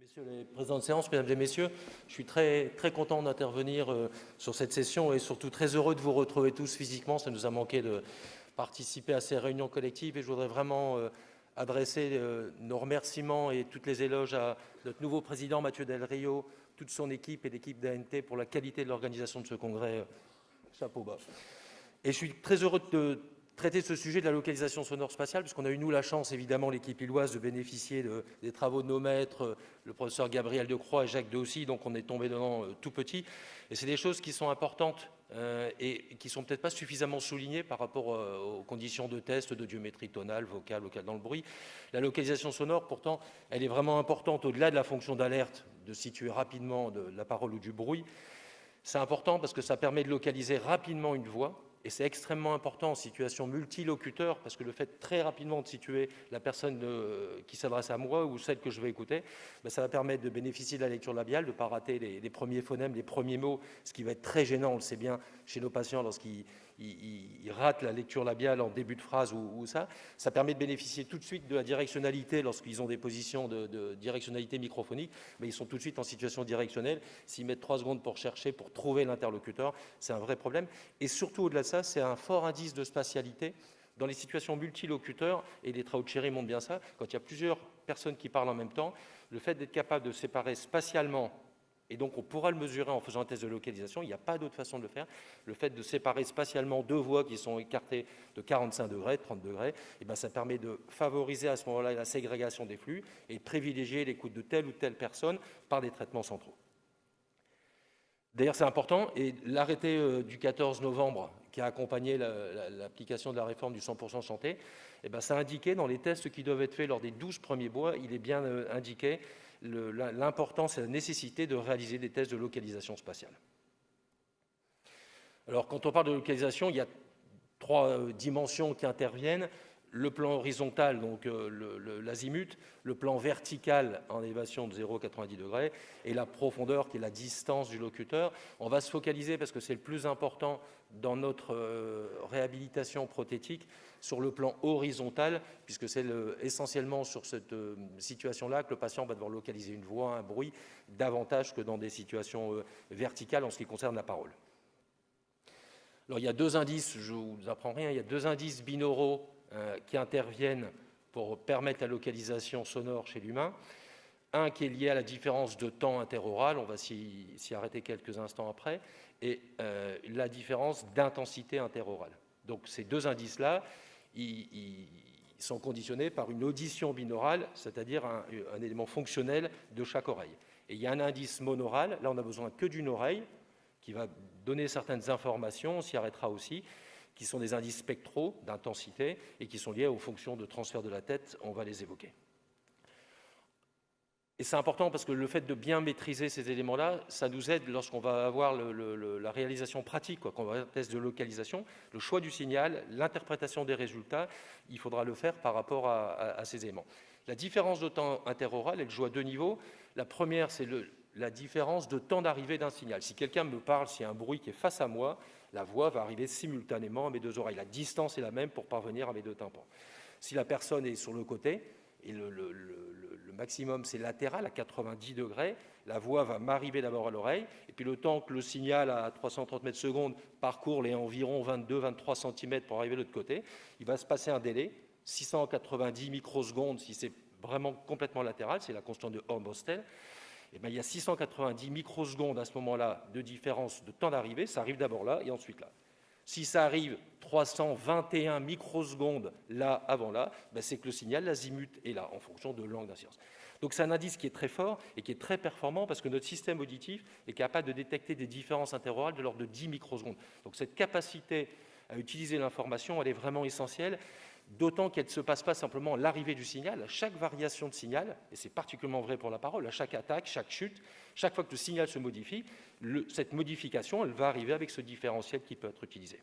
Messieurs les présidents de séance, mesdames et messieurs, je suis très content d'intervenir sur cette session et surtout très heureux de vous retrouver tous physiquement. Ça nous a manqué de participer à ces réunions collectives et je voudrais vraiment adresser nos remerciements et toutes les éloges à notre nouveau président Mathieu Del Rio, toute son équipe et l'équipe d'ANT pour la qualité de l'organisation de ce congrès. Chapeau bas. Et je suis très heureux de traiter ce sujet de la localisation sonore spatiale, puisqu'on a eu, nous, la chance, évidemment, l'équipe lilloise, de bénéficier des travaux de nos maîtres, le professeur Gabriel Decroix et Jacques Deussy, donc on est tombé dedans tout petit. Et c'est des choses qui sont importantes et qui ne sont peut-être pas suffisamment soulignées par rapport aux conditions de test, d'audiométrie tonale, vocale dans le bruit. La localisation sonore, pourtant, elle est vraiment importante, au-delà de la fonction d'alerte, de situer rapidement de la parole ou du bruit. C'est important parce que ça permet de localiser rapidement une voix. Et c'est extrêmement important en situation multilocuteur, parce que le fait très rapidement de situer la personne qui s'adresse à moi ou celle que je vais écouter, ça va permettre de bénéficier de la lecture labiale, de ne pas rater les premiers phonèmes, les premiers mots, ce qui va être très gênant, on le sait bien, chez nos patients lorsqu'ils ratent la lecture labiale en début de phrase ou ça. Ça permet de bénéficier tout de suite de la directionnalité lorsqu'ils ont des positions de directionnalité microphonique, mais ils sont tout de suite en situation directionnelle. S'ils mettent 3 secondes pour chercher, pour trouver l'interlocuteur, c'est un vrai problème. Et surtout, au-delà de ça, c'est un fort indice de spatialité dans les situations multilocuteurs, et les travaux de Chéry montrent bien ça, quand il y a plusieurs personnes qui parlent en même temps, le fait d'être capable de séparer spatialement, et donc on pourra le mesurer en faisant un test de localisation, il n'y a pas d'autre façon de le faire, le fait de séparer spatialement deux voix qui sont écartées de 45 degrés, 30 degrés, et ça permet de favoriser à ce moment-là la ségrégation des flux et de privilégier l'écoute de telle ou telle personne par des traitements centraux. D'ailleurs, c'est important, et l'arrêté du 14 novembre qui a accompagné l'application de la réforme du 100% santé, ça indiquait dans les tests qui doivent être faits lors des 12 premiers mois, il est bien indiqué l'importance et la nécessité de réaliser des tests de localisation spatiale. Alors, quand on parle de localisation, il y a 3 dimensions qui interviennent. Le plan horizontal, donc l'azimut, le plan vertical en élévation de 0 à 90 degrés, et la profondeur qui est la distance du locuteur. On va se focaliser, parce que c'est le plus important dans notre réhabilitation prothétique, sur le plan horizontal, puisque c'est essentiellement sur cette situation-là que le patient va devoir localiser une voix, un bruit, davantage que dans des situations verticales en ce qui concerne la parole. Alors il y a 2 indices, je ne vous apprends rien, il y a 2 indices binauraux qui interviennent pour permettre la localisation sonore chez l'humain. Un qui est lié à la différence de temps interoral, on va s'y arrêter quelques instants après, et la différence d'intensité interorale. Donc ces 2 indices-là, ils sont conditionnés par une audition binaurale, c'est-à-dire un élément fonctionnel de chaque oreille. Et il y a un indice monoral, là on n'a besoin que d'une oreille, qui va donner certaines informations, on s'y arrêtera aussi, qui sont des indices spectraux d'intensité et qui sont liés aux fonctions de transfert de la tête, on va les évoquer. Et c'est important parce que le fait de bien maîtriser ces éléments-là, ça nous aide lorsqu'on va avoir la réalisation pratique, quand on va avoir un test de localisation, le choix du signal, l'interprétation des résultats, il faudra le faire par rapport à ces éléments. La différence de temps interoral, elle joue à 2 niveaux. La première, c'est la différence de temps d'arrivée d'un signal. Si quelqu'un me parle, s'il y a un bruit qui est face à moi, la voix va arriver simultanément à mes 2 oreilles. La distance est la même pour parvenir à mes 2 tympans. Si la personne est sur le côté, et le maximum c'est latéral à 90 degrés, la voix va m'arriver d'abord à l'oreille, et puis le temps que le signal à 330 mètres secondes parcourt les environ 22-23 cm pour arriver de l'autre côté, il va se passer un délai, 690 microsecondes si c'est vraiment complètement latéral, c'est la constante de Horn-Bostel. Il y a 690 microsecondes à ce moment-là de différence de temps d'arrivée, ça arrive d'abord là et ensuite là. Si ça arrive 321 microsecondes là avant là, c'est que le signal, l'azimut, est là en fonction de l'angle d'incidence. Donc c'est un indice qui est très fort et qui est très performant parce que notre système auditif est capable de détecter des différences interorales de l'ordre de 10 microsecondes. Donc cette capacité à utiliser l'information, elle est vraiment essentielle. D'autant qu'elle ne se passe pas simplement à l'arrivée du signal, à chaque variation de signal, et c'est particulièrement vrai pour la parole, à chaque attaque, chaque chute, chaque fois que le signal se modifie, cette modification, elle va arriver avec ce différentiel qui peut être utilisé.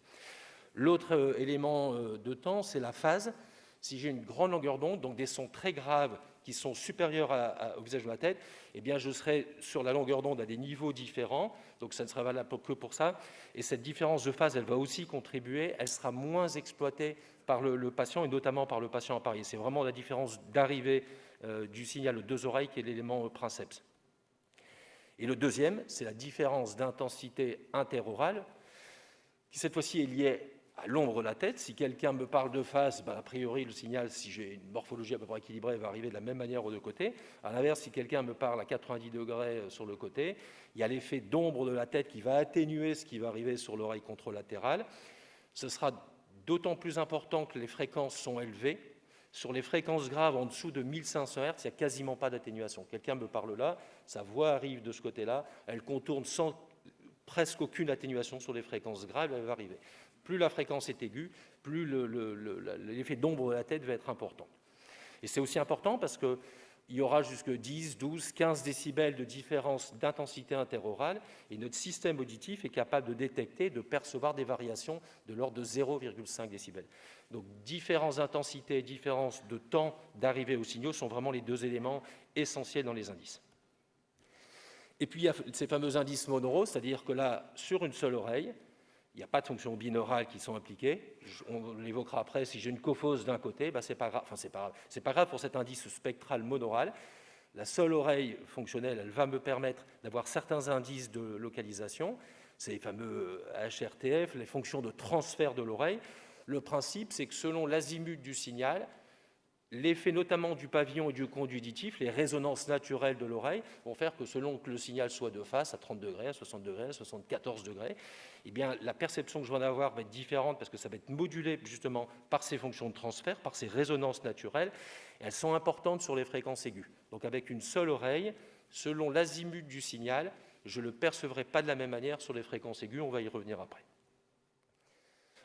L'autre élément de temps, c'est la phase. Si j'ai une grande longueur d'onde, donc des sons très graves qui sont supérieurs au visage de la tête, je serai sur la longueur d'onde à des niveaux différents, donc ça ne sera valable que pour ça. Et cette différence de phase, elle va aussi contribuer, elle sera moins exploitée par le patient, et notamment par le patient à Paris. C'est vraiment la différence d'arrivée du signal aux deux oreilles qui est l'élément princeps. Et le deuxième, c'est la différence d'intensité interorale, qui cette fois-ci est liée à l'ombre de la tête. Si quelqu'un me parle de face, a priori, le signal, si j'ai une morphologie à peu près équilibrée, va arriver de la même manière aux deux côtés. À l'inverse, si quelqu'un me parle à 90 degrés sur le côté, il y a l'effet d'ombre de la tête qui va atténuer ce qui va arriver sur l'oreille contralatérale. Ce sera d'autant plus important que les fréquences sont élevées. Sur les fréquences graves en dessous de 1500 Hz, il n'y a quasiment pas d'atténuation. Quelqu'un me parle là, sa voix arrive de ce côté-là, elle contourne sans presque aucune atténuation sur les fréquences graves, elle va arriver. Plus la fréquence est aiguë, plus l'effet d'ombre de la tête va être important. Et c'est aussi important parce qu'il y aura jusque 10, 12, 15 décibels de différence d'intensité interorale et notre système auditif est capable de détecter, de percevoir des variations de l'ordre de 0,5 décibels. Donc différentes intensités, différences de temps d'arrivée aux signaux sont vraiment les deux éléments essentiels dans les indices. Et puis il y a ces fameux indices monoraux, c'est-à-dire que là, sur une seule oreille, il n'y a pas de fonctions binaurales qui sont impliquées. On l'évoquera après. Si j'ai une cophose d'un côté, c'est pas grave. Enfin, c'est pas grave pour cet indice spectral monoral. La seule oreille fonctionnelle, elle va me permettre d'avoir certains indices de localisation. C'est les fameux HRTF, les fonctions de transfert de l'oreille. Le principe, c'est que selon l'azimut du signal, l'effet notamment du pavillon et du conduit auditif, les résonances naturelles de l'oreille vont faire que selon que le signal soit de face à 30 degrés, à 60 degrés, à 74 degrés, eh bien, la perception que je vais en avoir va être différente parce que ça va être modulé justement par ces fonctions de transfert, par ces résonances naturelles. Et elles sont importantes sur les fréquences aiguës. Donc avec une seule oreille, selon l'azimut du signal, je ne le percevrai pas de la même manière sur les fréquences aiguës. On va y revenir après.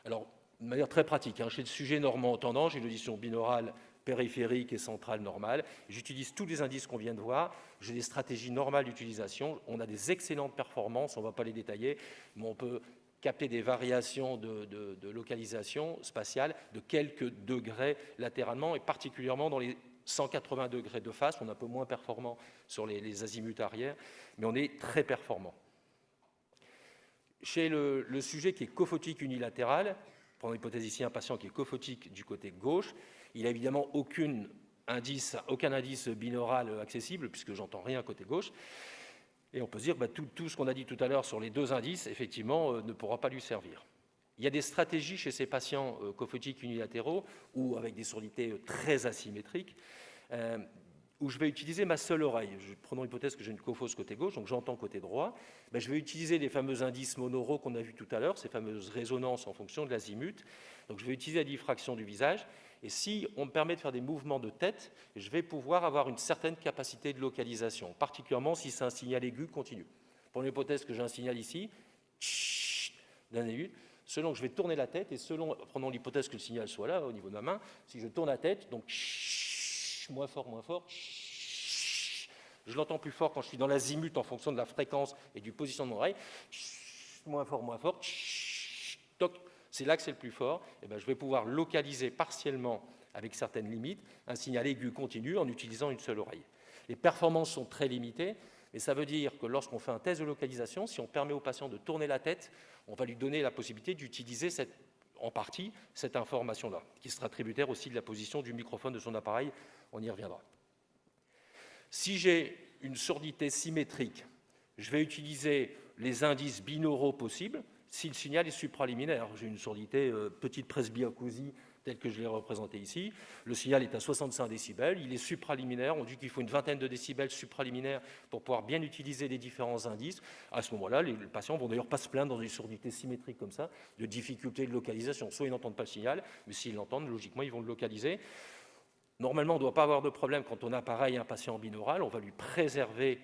Alors, de manière très pratique, chez le sujet normand entendant, j'ai une audition binaurale périphérique et centrale normale. J'utilise tous les indices qu'on vient de voir. J'ai des stratégies normales d'utilisation. On a des excellentes performances, on ne va pas les détailler, mais on peut capter des variations de localisation spatiale de quelques degrés latéralement, et particulièrement dans les 180 degrés de face. On est un peu moins performant sur les azimuts arrière, mais on est très performant. Chez le sujet qui est cophotique unilatéral, prenons l'hypothèse ici un patient qui est cophotique du côté gauche, il n'a évidemment aucun indice binaural accessible, puisque j'entends rien côté gauche. Et on peut se dire que tout ce qu'on a dit tout à l'heure sur les deux indices, effectivement, ne pourra pas lui servir. Il y a des stratégies chez ces patients cophotiques unilatéraux, ou avec des sourdités très asymétriques, où je vais utiliser ma seule oreille. Prenons l'hypothèse que j'ai une cophose côté gauche, donc j'entends côté droit. Je vais utiliser les fameux indices monoraux qu'on a vus tout à l'heure, ces fameuses résonances en fonction de l'azimut. Donc je vais utiliser la diffraction du visage. Et si on me permet de faire des mouvements de tête, je vais pouvoir avoir une certaine capacité de localisation, particulièrement si c'est un signal aigu continu. Prenons l'hypothèse que j'ai un signal ici, d'un aigu, selon que je vais tourner la tête, et prenons l'hypothèse que le signal soit là, au niveau de ma main, si je tourne la tête, donc moins fort, je l'entends plus fort quand je suis dans l'azimut en fonction de la fréquence et du positionnement de mon oreille, moins fort, toc. C'est là que c'est le plus fort. Je vais pouvoir localiser partiellement, avec certaines limites, un signal aigu continu en utilisant une seule oreille. Les performances sont très limitées, mais ça veut dire que lorsqu'on fait un test de localisation, si on permet au patient de tourner la tête, on va lui donner la possibilité d'utiliser en partie cette information-là, qui sera tributaire aussi de la position du microphone de son appareil. On y reviendra. Si j'ai une surdité symétrique, je vais utiliser les indices binauraux possibles. Si le signal est supraliminaire, j'ai une surdité petite presbyacousie telle que je l'ai représentée ici, le signal est à 65 décibels, il est supraliminaire, on dit qu'il faut une vingtaine de décibels supraliminaires pour pouvoir bien utiliser les différents indices. À ce moment-là, les patients ne vont d'ailleurs pas se plaindre dans des surdités symétriques comme ça, de difficultés de localisation. Soit ils n'entendent pas le signal, mais s'ils l'entendent, logiquement, ils vont le localiser. Normalement, on ne doit pas avoir de problème quand on a pareil un patient binaural, on va lui préserver,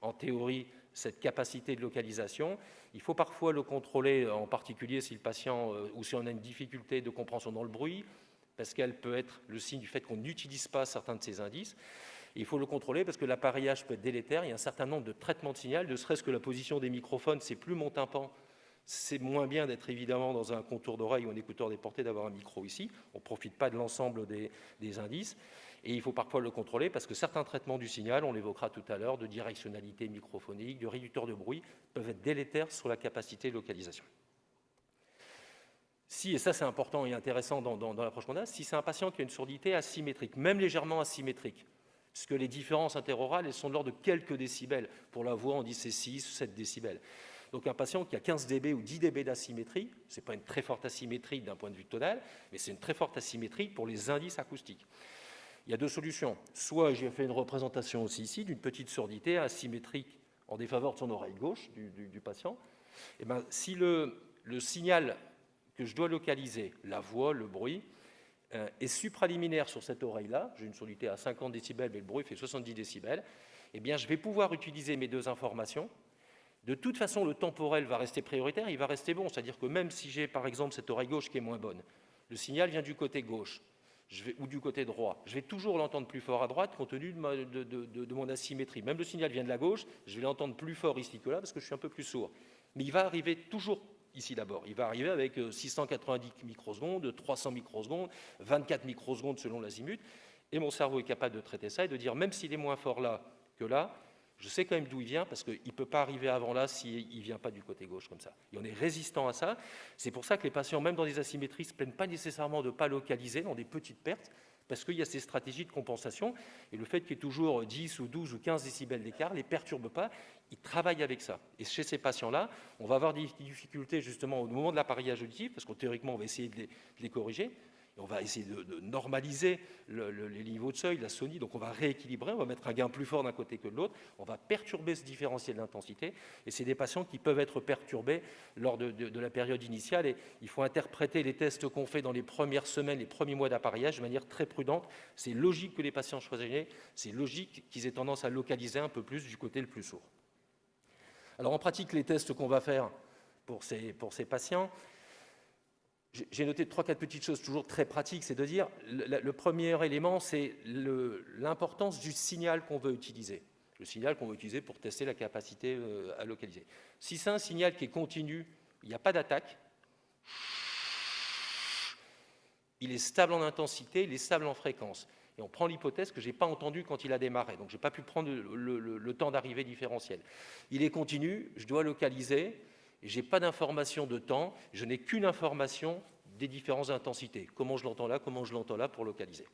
en théorie, cette capacité de localisation. Il faut parfois le contrôler, en particulier si le patient ou si on a une difficulté de compréhension dans le bruit, parce qu'elle peut être le signe du fait qu'on n'utilise pas certains de ces indices. Et il faut le contrôler parce que l'appareillage peut être délétère. Il y a un certain nombre de traitements de signal, ne serait-ce que la position des microphones, c'est plus mon tympan. C'est moins bien d'être évidemment dans un contour d'oreille ou un écouteur déporté, d'avoir un micro ici. On ne profite pas de l'ensemble des indices. Et il faut parfois le contrôler parce que certains traitements du signal, on l'évoquera tout à l'heure, de directionnalité microphonique, de réducteur de bruit, peuvent être délétères sur la capacité de localisation. Si, et ça c'est important et intéressant dans l'approche qu'on a, si c'est un patient qui a une surdité asymétrique, même légèrement asymétrique, puisque les différences interaurales, elles sont de l'ordre de quelques décibels. Pour la voix, on dit c'est 6, 7 décibels. Donc un patient qui a 15 dB ou 10 dB d'asymétrie, ce n'est pas une très forte asymétrie d'un point de vue tonal, mais c'est une très forte asymétrie pour les indices acoustiques. Il y a deux solutions. Soit j'ai fait une représentation aussi ici d'une petite surdité asymétrique en défaveur de son oreille gauche du patient. Et bien, si le signal que je dois localiser, la voix, le bruit, est supraliminaire sur cette oreille-là, j'ai une surdité à 50 décibels, mais le bruit fait 70 décibels, eh bien, je vais pouvoir utiliser mes deux informations. De toute façon, le temporel va rester prioritaire, il va rester bon. C'est-à-dire que même si j'ai, par exemple, cette oreille gauche qui est moins bonne, le signal vient du côté gauche ou du côté droit, je vais toujours l'entendre plus fort à droite compte tenu de mon asymétrie. Même le signal vient de la gauche, je vais l'entendre plus fort ici que là parce que je suis un peu plus sourd. Mais il va arriver toujours ici d'abord. Il va arriver avec 690 microsecondes, 300 microsecondes, 24 microsecondes selon l'azimut. Et mon cerveau est capable de traiter ça et de dire, même s'il est moins fort là que là, je sais quand même d'où il vient parce qu'il ne peut pas arriver avant là s'il ne vient pas du côté gauche comme ça. Et on est résistant à ça. C'est pour ça que les patients, même dans des asymétries, ne se plaignent pas nécessairement de ne pas localiser dans des petites pertes parce qu'il y a ces stratégies de compensation. Et le fait qu'il y ait toujours 10 ou 12 ou 15 décibels d'écart ne les perturbe pas. Ils travaillent avec ça. Et chez ces patients-là, on va avoir des difficultés justement au moment de l'appareillage auditif parce que théoriquement, on va essayer de les corriger. Et on va essayer de normaliser les niveaux de seuil, la sonie, donc on va rééquilibrer, on va mettre un gain plus fort d'un côté que de l'autre, on va perturber ce différentiel d'intensité, et c'est des patients qui peuvent être perturbés lors de la période initiale, et il faut interpréter les tests qu'on fait dans les premières semaines, les premiers mois d'appareillage de manière très prudente. C'est logique que les patients soient gênés, c'est logique qu'ils aient tendance à localiser un peu plus du côté le plus sourd. Alors en pratique, les tests qu'on va faire pour ces patients, j'ai noté 3-4 petites choses toujours très pratiques, c'est de dire, le premier élément, c'est l'importance du signal qu'on veut utiliser. Le signal qu'on veut utiliser pour tester la capacité à localiser. Si c'est un signal qui est continu, il n'y a pas d'attaque, il est stable en intensité, il est stable en fréquence. Et on prend l'hypothèse que je n'ai pas entendu quand il a démarré, donc je n'ai pas pu prendre le temps d'arrivée différentiel. Il est continu, je dois localiser, je n'ai pas d'information de temps, je n'ai qu'une information des différentes intensités. Comment je l'entends là pour localiser.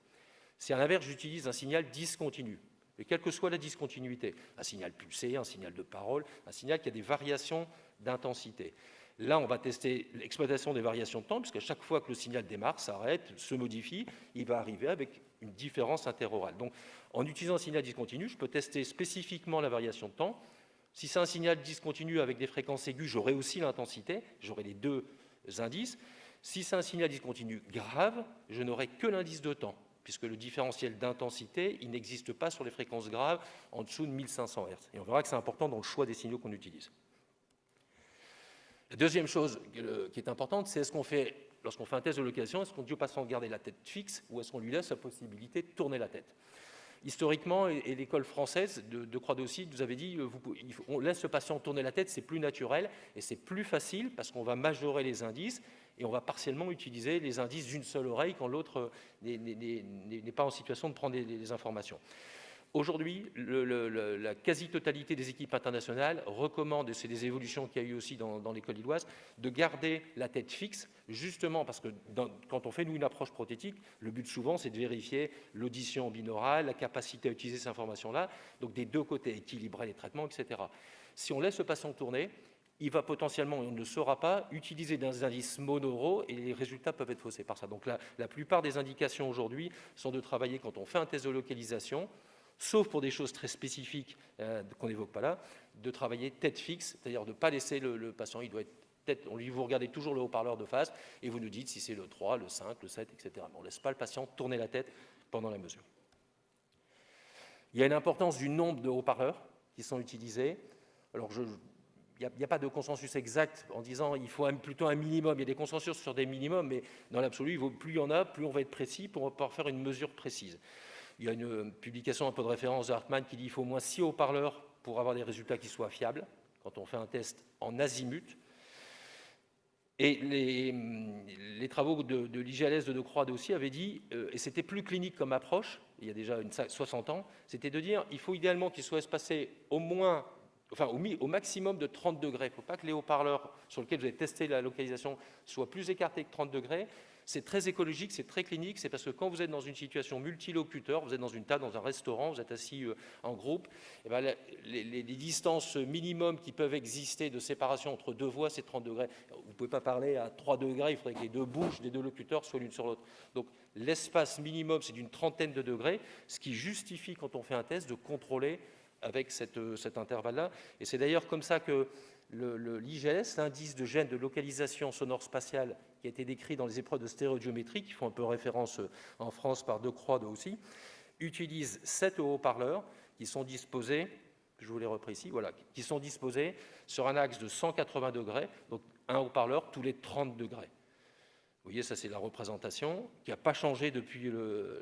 Si à l'inverse, j'utilise un signal discontinu, et quelle que soit la discontinuité, un signal pulsé, un signal de parole, un signal qui a des variations d'intensité. Là, on va tester l'exploitation des variations de temps, puisqu'à chaque fois que le signal démarre, s'arrête, se modifie, il va arriver avec une différence interaurale. Donc, en utilisant un signal discontinu, je peux tester spécifiquement la variation de temps. Si c'est un signal discontinu avec des fréquences aiguës, j'aurai aussi l'intensité, j'aurai les deux indices. Si c'est un signal discontinu grave, je n'aurai que l'indice de temps, puisque le différentiel d'intensité, il n'existe pas sur les fréquences graves en dessous de 1500 Hz. Et on verra que c'est important dans le choix des signaux qu'on utilise. La deuxième chose qui est importante, c'est lorsqu'on fait un test de localisation, est-ce qu'on dit au patient de garder la tête fixe ou est-ce qu'on lui laisse la possibilité de tourner la tête? Historiquement, et l'école française de Croix-d'Aussy nous avait dit on laisse le patient tourner la tête, c'est plus naturel et c'est plus facile parce qu'on va majorer les indices et on va partiellement utiliser les indices d'une seule oreille quand l'autre n'est pas en situation de prendre des informations. Aujourd'hui, la quasi-totalité des équipes internationales recommandent, et c'est des évolutions qu'il y a eu aussi dans l'école lilloise, de garder la tête fixe, justement parce que quand on fait, nous, une approche prothétique, le but souvent, c'est de vérifier l'audition binaurale, la capacité à utiliser ces informations-là, donc des deux côtés, équilibrer les traitements, etc. Si on laisse le patient tourner, il va potentiellement, on ne le saura pas, utiliser des indices monoraux et les résultats peuvent être faussés par ça. Donc la plupart des indications aujourd'hui sont de travailler, quand on fait un test de localisation, sauf pour des choses très spécifiques qu'on n'évoque pas là, de travailler tête fixe, c'est-à-dire de ne pas laisser le patient, il doit être tête, vous regardez toujours le haut-parleur de face et vous nous dites si c'est le 3, le 5, le 7, etc. On ne laisse pas le patient tourner la tête pendant la mesure. Il y a une importance du nombre de haut-parleurs qui sont utilisés. Alors, il n'y a pas de consensus exact en disant il faut plutôt un minimum. Il y a des consensus sur des minimums, mais dans l'absolu, plus il y en a, plus on va être précis pour pouvoir faire une mesure précise. Il y a une publication un peu de référence de Hartmann qui dit qu'il faut au moins 6 haut-parleurs pour avoir des résultats qui soient fiables quand on fait un test en azimut. Et les travaux de l'IGLS de Croix-d'Aussy avaient dit, et c'était plus clinique comme approche, il y a déjà 60 ans, c'était de dire il faut idéalement qu'il soit espacé au maximum de 30 degrés. Il ne faut pas que les haut-parleurs sur lesquels vous avez testé la localisation soient plus écartés que 30 degrés. C'est très écologique, c'est très clinique, c'est parce que quand vous êtes dans une situation multilocuteur, vous êtes dans une table, dans un restaurant, vous êtes assis en groupe, et bien les distances minimum qui peuvent exister de séparation entre deux voix, c'est 30 degrés. Vous ne pouvez pas parler à 3 degrés, il faudrait que les deux bouches des deux locuteurs soient l'une sur l'autre. Donc l'espace minimum, c'est d'une trentaine de degrés, ce qui justifie, quand on fait un test, de contrôler avec cet intervalle-là. Et c'est d'ailleurs comme ça que l'IGLS, l'indice de gêne de localisation sonore spatiale, qui a été décrit dans les épreuves de stéréogéométrie, qui font un peu référence en France par Decroix aussi, utilise 7 haut-parleurs qui sont disposés, je vous les repris ici, voilà, qui sont disposés sur un axe de 180 degrés, donc un haut-parleur tous les 30 degrés. Vous voyez, ça c'est la représentation qui n'a pas changé depuis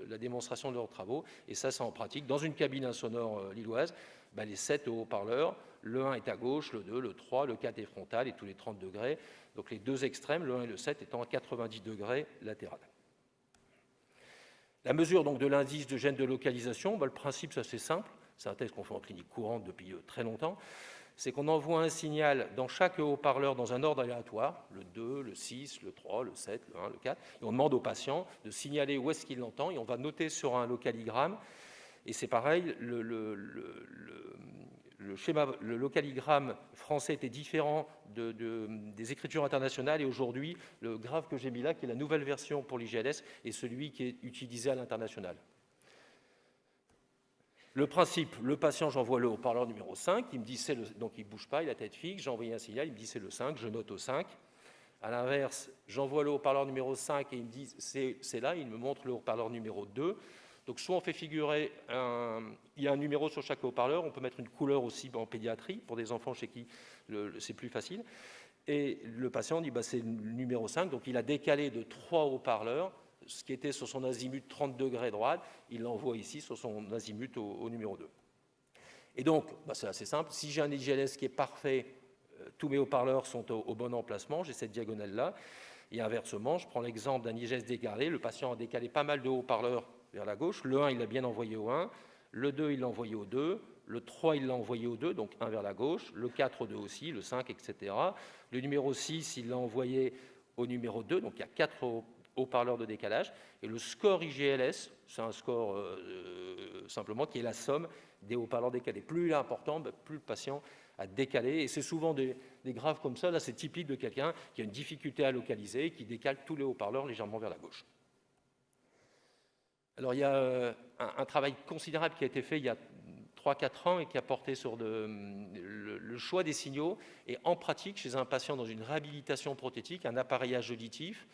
la démonstration de leurs travaux, et ça c'est en pratique. Dans une cabine insonore lilloise, les 7 haut-parleurs, le 1 est à gauche, le 2, le 3, le 4 est frontal et tous les 30 degrés. Donc les deux extrêmes, le 1 et le 7, étant à 90 degrés latéral. La mesure donc, de l'indice de gêne de localisation, le principe c'est assez simple, c'est un test qu'on fait en clinique courante depuis très longtemps, c'est qu'on envoie un signal dans chaque haut-parleur dans un ordre aléatoire, le 2, le 6, le 3, le 7, le 1, le 4, et on demande au patient de signaler où est-ce qu'il l'entend, et on va noter sur un localigramme, et c'est pareil, le localigramme français était différent des écritures internationales, et aujourd'hui, le graphe que j'ai mis là, qui est la nouvelle version pour l'IGLS, est celui qui est utilisé à l'international. Le principe, le patient, j'envoie le haut-parleur numéro 5, il me dit donc il ne bouge pas, il a la tête fixe, j'ai envoyé un signal, il me dit c'est le 5, je note au 5. À l'inverse, j'envoie le haut-parleur numéro 5 et il me dit c'est là, il me montre le haut-parleur numéro 2. Donc soit on fait figurer, il y a un numéro sur chaque haut-parleur, on peut mettre une couleur aussi en pédiatrie, pour des enfants chez qui c'est plus facile. Et le patient dit c'est le numéro 5, donc il a décalé de 3 haut-parleurs, ce qui était sur son azimut 30 degrés droite, il l'envoie ici sur son azimut au numéro 2. Et donc, c'est assez simple, si j'ai un IGLS qui est parfait, tous mes haut-parleurs sont au bon emplacement, j'ai cette diagonale-là, et inversement, je prends l'exemple d'un IGLS décalé, le patient a décalé pas mal de haut-parleurs vers la gauche, le 1 il l'a bien envoyé au 1, le 2 il l'a envoyé au 2, le 3 il l'a envoyé au 2, donc 1 vers la gauche, le 4 au 2 aussi, le 5, etc. Le numéro 6 il l'a envoyé au numéro 2, donc il y a 4 haut-parleurs de décalage, et le score IGLS, c'est un score simplement qui est la somme des haut-parleurs décalés. Plus il est important, plus le patient a décalé, et c'est souvent des graphes comme ça, là c'est typique de quelqu'un qui a une difficulté à localiser, qui décale tous les haut-parleurs légèrement vers la gauche. Alors il y a un travail considérable qui a été fait il y a 3-4 ans et qui a porté sur le choix des signaux, et en pratique, chez un patient dans une réhabilitation prothétique, un appareillage auditif,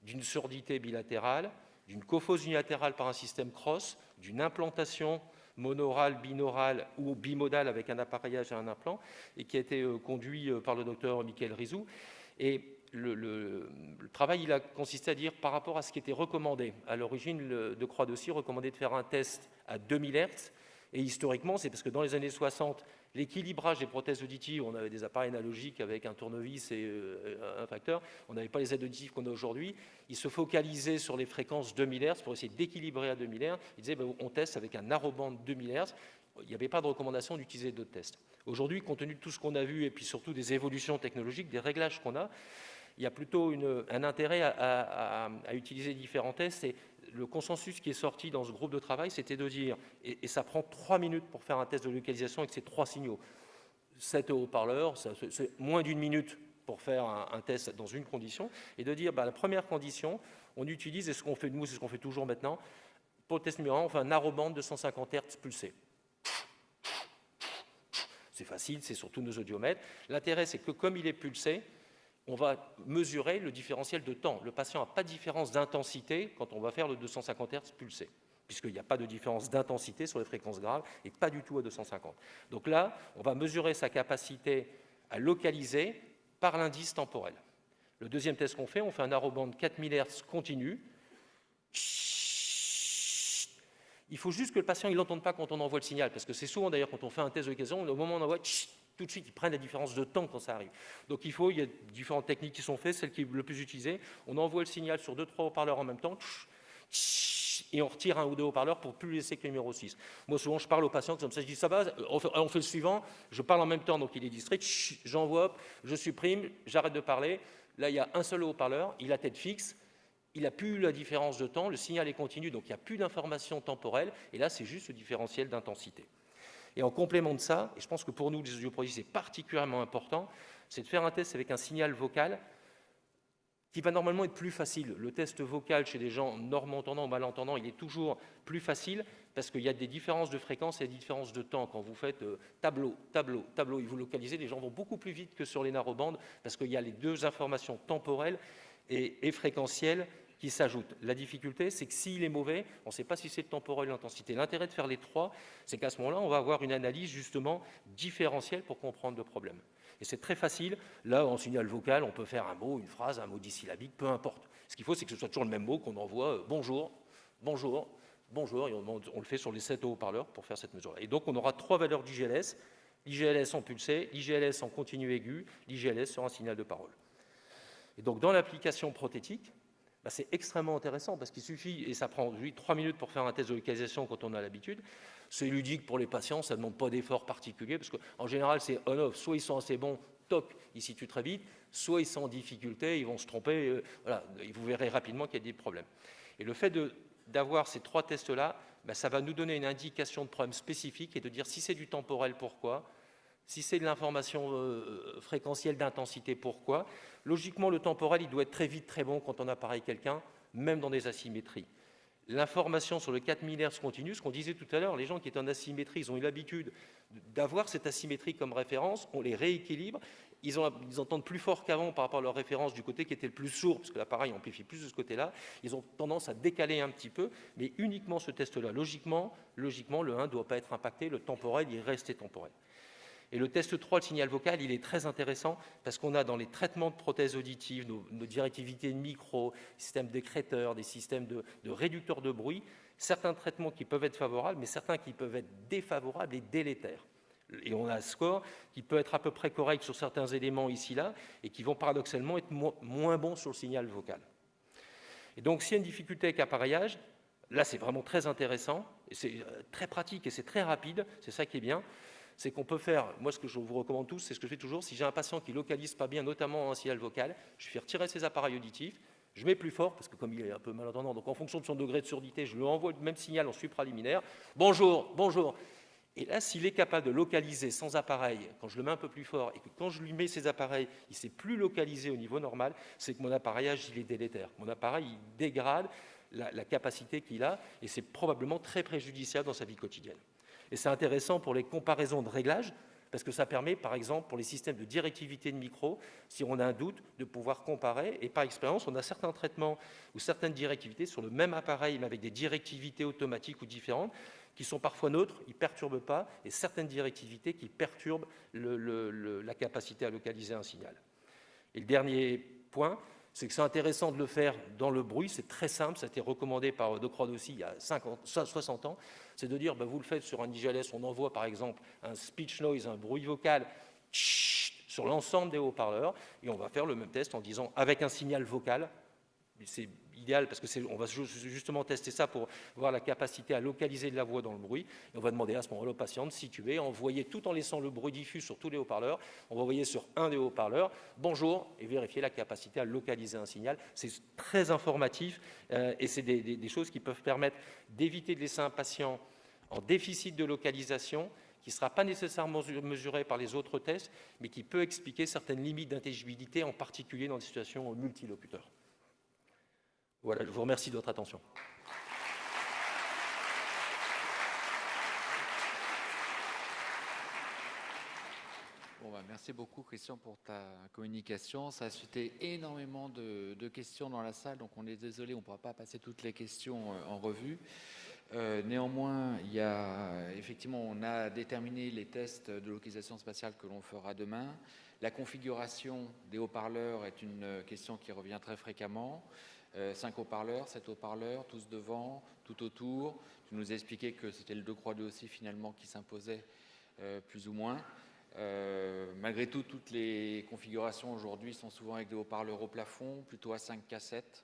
d'une surdité bilatérale, d'une cophose unilatérale par un système cross, d'une implantation monorale, binaurale ou bimodale avec un appareillage et un implant, et qui a été conduit par le docteur Michael Rizou. Et le travail il a consisté à dire par rapport à ce qui était recommandé. À l'origine, de Croix-Dossy recommandait de faire un test à 2000 Hz, et historiquement, c'est parce que dans les années 60, l'équilibrage des prothèses auditives, on avait des appareils analogiques avec un tournevis et un facteur, on n'avait pas les aides auditives qu'on a aujourd'hui, ils se focalisaient sur les fréquences 2000 Hz pour essayer d'équilibrer à 2000 Hz, ils disaient on teste avec un narrowband 2000 Hz, il n'y avait pas de recommandation d'utiliser d'autres tests. Aujourd'hui, compte tenu de tout ce qu'on a vu et puis surtout des évolutions technologiques, des réglages qu'on a, il y a plutôt un intérêt à utiliser différents tests. Et le consensus qui est sorti dans ce groupe de travail, c'était de dire, et ça prend 3 minutes pour faire un test de localisation avec ces 3 signaux. 7 haut-parleurs, c'est moins d'1 minute pour faire un test dans une condition, et de dire, la première condition, on utilise, et ce qu'on fait nous, c'est ce qu'on fait toujours maintenant, pour le test numéro 1, on fait un narrowband de 150 Hz pulsé. C'est facile, c'est sur tous nos audiomètres. L'intérêt, c'est que comme il est pulsé, on va mesurer le différentiel de temps. Le patient n'a pas de différence d'intensité quand on va faire le 250 Hz pulsé, puisqu'il n'y a pas de différence d'intensité sur les fréquences graves et pas du tout à 250. Donc là, on va mesurer sa capacité à localiser par l'indice temporel. Le deuxième test qu'on fait, on fait un narrowband 4000 Hz continu. Il faut juste que le patient ne l'entende pas quand on envoie le signal, parce que c'est souvent d'ailleurs quand on fait un test de localisation, au moment où on envoie, tout de suite, ils prennent la différence de temps quand ça arrive. Donc il y a différentes techniques qui sont faites, celle qui est le plus utilisée, on envoie le signal sur 2-3 haut-parleurs en même temps, et on retire un ou deux haut-parleurs pour ne plus laisser que le numéro 6. Moi, souvent, je parle aux patients comme ça, je dis, ça va, on fait le suivant, je parle en même temps, donc il est distrait, j'envoie, je supprime, j'arrête de parler, là, il y a un seul haut-parleur, il a tête fixe, il n'a plus la différence de temps, le signal est continu, donc il n'y a plus d'information temporelle, et là, c'est juste le différentiel d'intensité. Et en complément de ça, et je pense que pour nous, les audioprothésistes, c'est particulièrement important, c'est de faire un test avec un signal vocal qui va normalement être plus facile. Le test vocal chez des gens normaux-entendants ou malentendants, il est toujours plus facile parce qu'il y a des différences de fréquence et des différences de temps. Quand vous faites tableau, tableau, tableau, et vous localisez, les gens vont beaucoup plus vite que sur les narrobandes parce qu'il y a les deux informations temporelles et fréquentielles qui s'ajoutent. La difficulté, c'est que s'il est mauvais, on ne sait pas si c'est le temporel ou l'intensité. L'intérêt de faire les trois, c'est qu'à ce moment-là, on va avoir une analyse justement différentielle pour comprendre le problème. Et c'est très facile. Là, en signal vocal, on peut faire un mot, une phrase, un mot dissyllabique, peu importe. Ce qu'il faut, c'est que ce soit toujours le même mot qu'on envoie bonjour, bonjour, bonjour. Et on le fait sur les 7 haut-parleurs pour faire cette mesure-là. Et donc, on aura 3 valeurs d'IGLS. L'IGLS en pulsé, l'IGLS en continu aigu, l'IGLS sur un signal de parole. Et donc, dans l'application prothétique, c'est extrêmement intéressant parce qu'il suffit, et ça prend 3 minutes pour faire un test de localisation quand on a l'habitude. C'est ludique pour les patients, ça ne demande pas d'effort particulier parce qu'en général, c'est on-off. Soit ils sont assez bons, toc, ils situent très vite, soit ils sont en difficulté, ils vont se tromper. Voilà, vous verrez rapidement qu'il y a des problèmes. Et le fait d'avoir ces 3 tests-là, ça va nous donner une indication de problème spécifique et de dire si c'est du temporel, pourquoi. Si c'est de l'information fréquentielle d'intensité, pourquoi? Logiquement, le temporel, il doit être très vite très bon quand on appareille quelqu'un, même dans des asymétries. L'information sur le 4000 Hz continu, ce qu'on disait tout à l'heure, les gens qui étaient en asymétrie, ils ont eu l'habitude d'avoir cette asymétrie comme référence, on les rééquilibre, ils entendent plus fort qu'avant par rapport à leur référence du côté qui était le plus sourd, parce que l'appareil amplifie plus de ce côté-là, ils ont tendance à décaler un petit peu, mais uniquement ce test-là. Logiquement, le 1 ne doit pas être impacté, le temporel, il est resté temporel. Et le test 3, le signal vocal, il est très intéressant parce qu'on a dans les traitements de prothèses auditives, nos directivités de micro, systèmes d'écrêteurs, des systèmes de réducteurs de bruit, certains traitements qui peuvent être favorables, mais certains qui peuvent être défavorables et délétères. Et on a un score qui peut être à peu près correct sur certains éléments ici-là et qui vont paradoxalement être moins bons sur le signal vocal. Et donc, s'il y a une difficulté avec appareillage, là, c'est vraiment très intéressant, et c'est très pratique et c'est très rapide, c'est ça qui est bien. C'est qu'on peut faire, moi ce que je vous recommande tous, c'est ce que je fais toujours, si j'ai un patient qui ne localise pas bien, notamment en signal vocal, je fais retirer ses appareils auditifs, je mets plus fort, parce que comme il est un peu malentendant, donc en fonction de son degré de surdité, je lui envoie le même signal en supraliminaire, bonjour, bonjour. Et là, s'il est capable de localiser sans appareil, quand je le mets un peu plus fort, et que quand je lui mets ses appareils, il ne sait plus localiser au niveau normal, c'est que mon appareillage, il est délétère. Mon appareil, il dégrade la capacité qu'il a, et c'est probablement très préjudiciable dans sa vie quotidienne. Et c'est intéressant pour les comparaisons de réglage, parce que ça permet, par exemple, pour les systèmes de directivité de micro, si on a un doute, de pouvoir comparer. Et par expérience, on a certains traitements ou certaines directivités sur le même appareil, mais avec des directivités automatiques ou différentes, qui sont parfois neutres, ils ne perturbent pas, et certaines directivités qui perturbent la capacité à localiser un signal. Et le dernier point, c'est que c'est intéressant de le faire dans le bruit, c'est très simple, ça a été recommandé par De Croix aussi il y a 60 ans, c'est de dire, vous le faites sur un IGLS, on envoie par exemple un speech noise, un bruit vocal, sur l'ensemble des haut-parleurs, et on va faire le même test en disant, avec un signal vocal, c'est idéal parce qu'on va justement tester ça pour voir la capacité à localiser de la voix dans le bruit. Et on va demander à ce moment-là au patient de situer, envoyer tout en laissant le bruit diffus sur tous les haut-parleurs. On va envoyer sur un des haut-parleurs « Bonjour » et vérifier la capacité à localiser un signal. C'est très informatif et c'est des choses qui peuvent permettre d'éviter de laisser un patient en déficit de localisation qui ne sera pas nécessairement mesuré par les autres tests, mais qui peut expliquer certaines limites d'intelligibilité, en particulier dans des situations multilocuteurs. Voilà, je vous remercie de votre attention. Merci beaucoup, Christian, pour ta communication. Ça a suscité énormément de questions dans la salle, donc on est désolé, on ne pourra pas passer toutes les questions en revue. Néanmoins, effectivement, on a déterminé les tests de localisation spatiale que l'on fera demain. La configuration des haut-parleurs est une question qui revient très fréquemment. 5 haut-parleurs, 7 haut-parleurs, tous devant, tout autour. Tu nous as expliqué que c'était le 2x2 aussi finalement qui s'imposait plus ou moins. Malgré tout, toutes les configurations aujourd'hui sont souvent avec des haut-parleurs au plafond, plutôt à 5 cassettes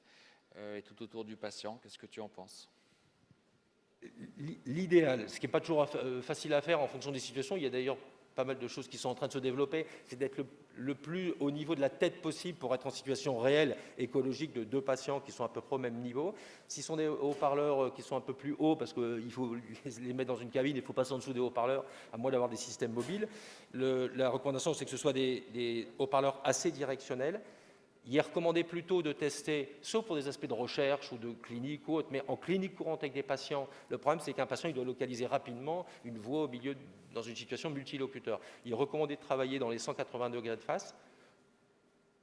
et tout autour du patient. Qu'est-ce que tu en penses ? L'idéal, ce qui n'est pas toujours facile à faire en fonction des situations, il y a d'ailleurs pas mal de choses qui sont en train de se développer, c'est d'être le plus au niveau de la tête possible pour être en situation réelle, écologique, de 2 patients qui sont à peu près au même niveau. Si ce sont des haut-parleurs qui sont un peu plus hauts, parce qu'il faut les mettre dans une cabine, il faut passer en dessous des haut-parleurs, à moins d'avoir des systèmes mobiles. La recommandation, c'est que ce soit des haut-parleurs assez directionnels. Il est recommandé plutôt de tester, sauf pour des aspects de recherche ou de clinique ou autre, mais en clinique courante avec des patients. Le problème, c'est qu'un patient il doit localiser rapidement une voix au milieu, dans une situation multilocuteur. Il est recommandé de travailler dans les 180 degrés de face,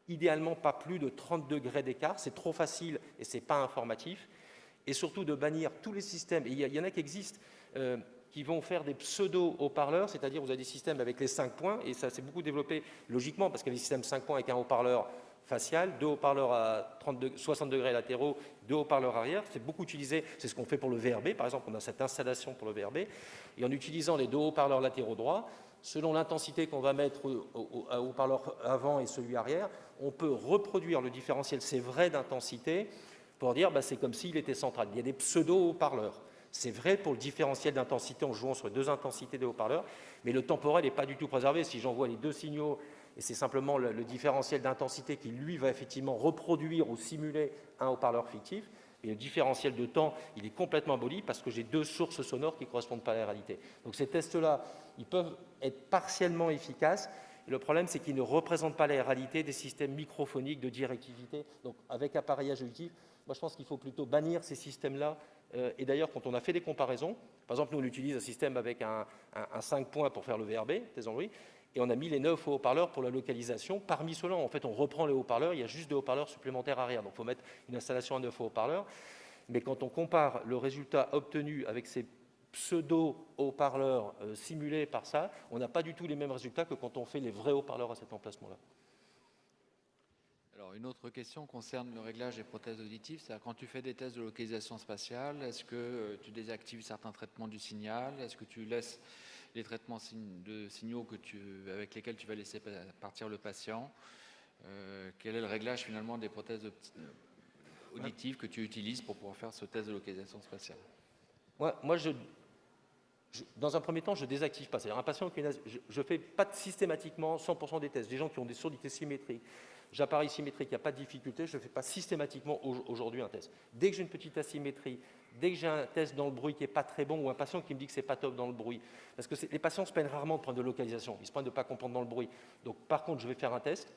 idéalement pas plus de 30 degrés d'écart, c'est trop facile et ce n'est pas informatif, et surtout de bannir tous les systèmes. Et il y en a qui existent, qui vont faire des pseudo-haut-parleurs, c'est-à-dire vous avez des systèmes avec les 5 points, et ça s'est beaucoup développé logiquement, parce qu'il y a des systèmes 5 points avec un haut-parleur facial, 2 haut-parleurs à 60 degrés latéraux, 2 haut-parleurs arrière. C'est beaucoup utilisé, c'est ce qu'on fait pour le VRB, par exemple, on a cette installation pour le VRB, et en utilisant les 2 haut-parleurs latéraux droits, selon l'intensité qu'on va mettre au haut-parleur avant et celui arrière, on peut reproduire le différentiel, c'est vrai, d'intensité, pour dire c'est comme s'il était central. Il y a des pseudo-haut-parleurs. C'est vrai pour le différentiel d'intensité en jouant sur les 2 intensités des haut-parleurs, mais le temporel n'est pas du tout préservé. Si j'envoie les 2 signaux, et c'est simplement le différentiel d'intensité qui, lui, va effectivement reproduire ou simuler un haut-parleur fictif, et le différentiel de temps, il est complètement aboli parce que j'ai 2 sources sonores qui ne correspondent pas à la réalité. Donc ces tests-là, ils peuvent être partiellement efficaces. Et le problème, c'est qu'ils ne représentent pas la réalité des systèmes microphoniques de directivité. Donc avec appareillage auditif, moi je pense qu'il faut plutôt bannir ces systèmes-là. Et d'ailleurs, quand on a fait des comparaisons, par exemple, nous on utilise un système avec un 5 points pour faire le VRB, test en bruit, et on a mis les 9 haut-parleurs pour la localisation. Parmi ceux-là, en fait, on reprend les haut-parleurs, il y a juste des haut-parleurs supplémentaires arrière. Donc il faut mettre une installation à 9 haut-parleurs. Mais quand on compare le résultat obtenu avec ces pseudo-haut-parleurs simulés par ça, on n'a pas du tout les mêmes résultats que quand on fait les vrais haut-parleurs à cet emplacement-là. Alors, une autre question concerne le réglage des prothèses auditives. C'est-à-dire, quand tu fais des tests de localisation spatiale, est-ce que tu désactives certains traitements du signal? Est-ce que tu laisses les traitements de signaux avec lesquels tu vas laisser partir le patient? Quel est le réglage finalement des prothèses auditives que tu utilises pour pouvoir faire ce test de localisation spatiale? Moi dans un premier temps, je ne désactive pas. C'est-à-dire un patient qui je ne fais pas systématiquement 100% des tests. Des gens qui ont des surdité symétriques, j'appareille symétrique, il n'y a pas de difficulté, je ne fais pas systématiquement aujourd'hui un test. Dès que j'ai une petite asymétrie, dès que j'ai un test dans le bruit qui n'est pas très bon ou un patient qui me dit que ce n'est pas top dans le bruit, parce que les patients se plaignent rarement de problèmes de localisation, ils se plaignent de ne pas comprendre dans le bruit. Donc par contre, je vais faire un test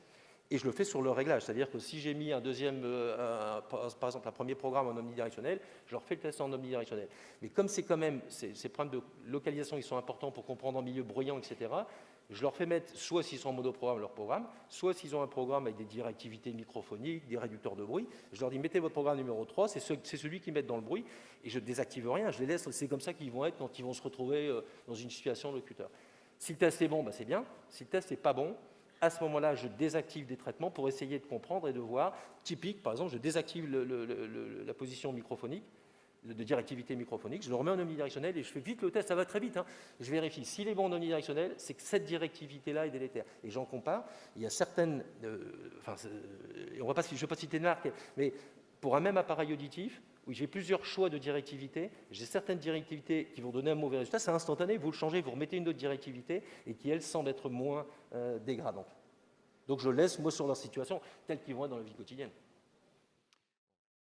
et je le fais sur le réglage. C'est-à-dire que si j'ai mis un deuxième, par exemple un premier programme en omnidirectionnel, je refais le test en omnidirectionnel. Mais comme c'est quand même, ces problèmes de localisation, ils sont importants pour comprendre en milieu bruyant, etc., je leur fais mettre, soit s'ils sont en monoprogramme, leur programme, soit s'ils ont un programme avec des directivités microphoniques, des réducteurs de bruit, je leur dis mettez votre programme numéro 3, c'est celui qu'ils mettent dans le bruit, et je ne désactive rien, je les laisse, c'est comme ça qu'ils vont être quand ils vont se retrouver dans une situation locuteur. Si le test est bon, c'est bien. Si le test n'est pas bon, à ce moment-là, je désactive des traitements pour essayer de comprendre et de voir. Typique, par exemple, je désactive la position microphonique, de directivité microphonique, je le remets en omnidirectionnel et je fais vite le test, ça va très vite. Je vérifie. S'il est bon en omnidirectionnel, c'est que cette directivité-là est délétère. Et j'en compare. Il y a certaines... je ne vais pas citer de marque, mais pour un même appareil auditif, où j'ai plusieurs choix de directivité, j'ai certaines directivités qui vont donner un mauvais résultat, c'est instantané, vous le changez, vous remettez une autre directivité et qui, elle, semble être moins dégradante. Donc je laisse, moi, sur leur situation, telle qu'ils vont être dans la vie quotidienne.